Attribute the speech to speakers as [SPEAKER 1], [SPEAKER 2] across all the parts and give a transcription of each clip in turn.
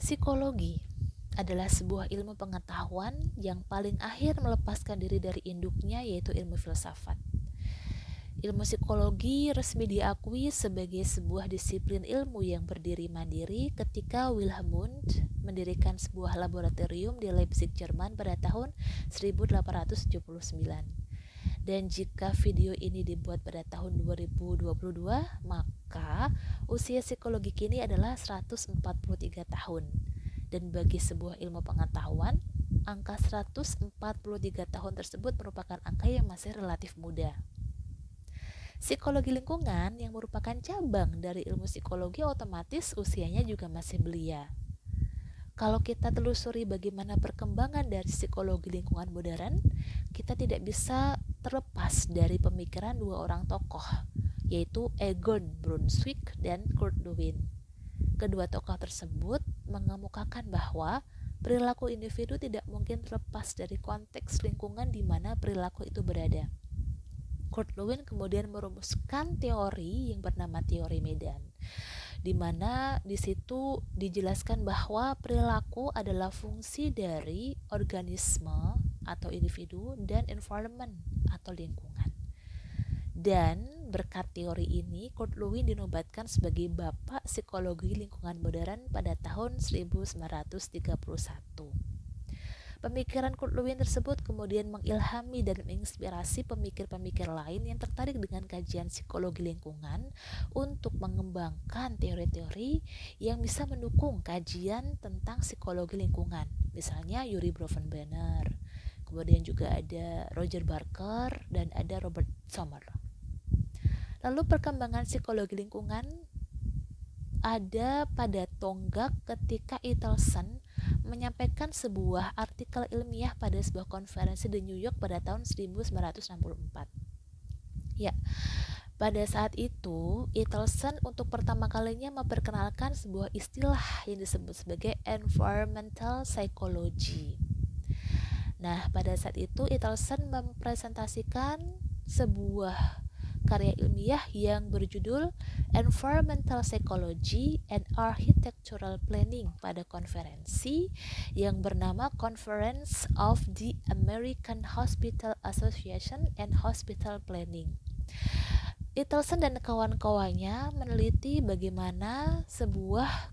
[SPEAKER 1] Psikologi adalah sebuah ilmu pengetahuan yang paling akhir melepaskan diri dari induknya, yaitu ilmu filsafat. Ilmu psikologi resmi diakui sebagai sebuah disiplin ilmu yang berdiri mandiri ketika Wilhelm Wundt mendirikan sebuah laboratorium di Leipzig, Jerman pada tahun 1879. Dan jika video ini dibuat pada tahun 2022, maka usia psikologi kini adalah 143 tahun. Dan bagi sebuah ilmu pengetahuan, angka 143 tahun tersebut merupakan angka yang masih relatif muda. Psikologi lingkungan yang merupakan cabang dari ilmu psikologi otomatis usianya juga masih belia. Kalau kita telusuri bagaimana perkembangan dari psikologi lingkungan modern, kita tidak bisa terlepas dari pemikiran dua orang tokoh, yaitu Egon Brunswick dan Kurt Lewin. Kedua tokoh tersebut mengemukakan bahwa perilaku individu tidak mungkin terlepas dari konteks lingkungan di mana perilaku itu berada. Kurt Lewin kemudian merumuskan teori yang bernama teori Medan, di mana di situ dijelaskan bahwa perilaku adalah fungsi dari organisme atau individu dan environment atau lingkungan. Dan berkat teori ini, Kurt Lewin dinobatkan sebagai bapak psikologi lingkungan modern pada tahun 1931. Pemikiran Kurt Lewin tersebut kemudian mengilhami dan menginspirasi pemikir-pemikir lain yang tertarik dengan kajian psikologi lingkungan untuk mengembangkan teori-teori yang bisa mendukung kajian tentang psikologi lingkungan. Misalnya Yuri Bronfenbrenner, kemudian juga ada Roger Barker, dan ada Robert Sommer. Lalu perkembangan psikologi lingkungan ada pada tonggak ketika Itelson menyampaikan sebuah artikel ilmiah pada sebuah konferensi di New York pada tahun 1964. Ya, pada saat itu Itelson untuk pertama kalinya memperkenalkan sebuah istilah yang disebut sebagai environmental psychology. Nah, pada saat itu Itelson mempresentasikan sebuah karya ilmiah yang berjudul Environmental Psychology and Architectural Planning pada konferensi yang bernama Conference of the American Hospital Association and Hospital Planning. Itelson dan kawan-kawannya meneliti bagaimana sebuah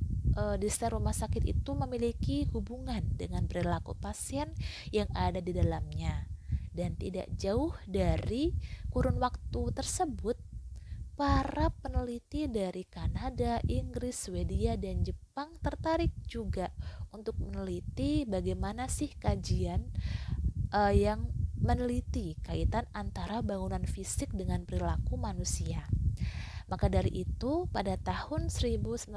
[SPEAKER 1] desain rumah sakit itu memiliki hubungan dengan perilaku pasien yang ada di dalamnya. Dan tidak jauh dari kurun waktu tersebut, para peneliti dari Kanada, Inggris, Swedia, dan Jepang tertarik juga untuk meneliti bagaimana sih kajian yang meneliti kaitan antara bangunan fisik dengan perilaku manusia. Maka dari itu, pada tahun 1960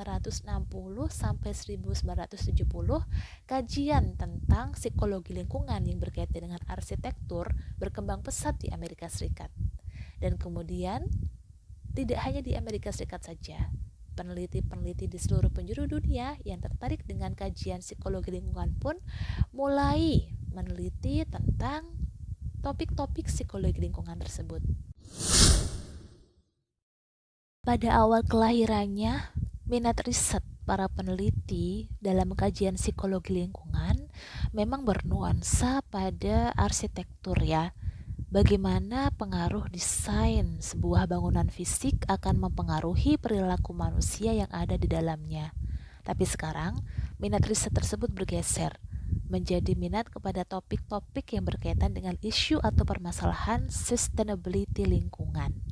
[SPEAKER 1] sampai 1970, kajian tentang psikologi lingkungan yang berkaitan dengan arsitektur berkembang pesat di Amerika Serikat. Dan kemudian, tidak hanya di Amerika Serikat saja, peneliti-peneliti di seluruh penjuru dunia yang tertarik dengan kajian psikologi lingkungan pun mulai meneliti tentang topik-topik psikologi lingkungan tersebut. Pada awal kelahirannya, minat riset para peneliti dalam kajian psikologi lingkungan memang bernuansa pada arsitektur ya. Bagaimana pengaruh desain sebuah bangunan fisik akan mempengaruhi perilaku manusia yang ada di dalamnya. Tapi sekarang, minat riset tersebut bergeser menjadi minat kepada topik-topik yang berkaitan dengan isu atau permasalahan sustainability lingkungan.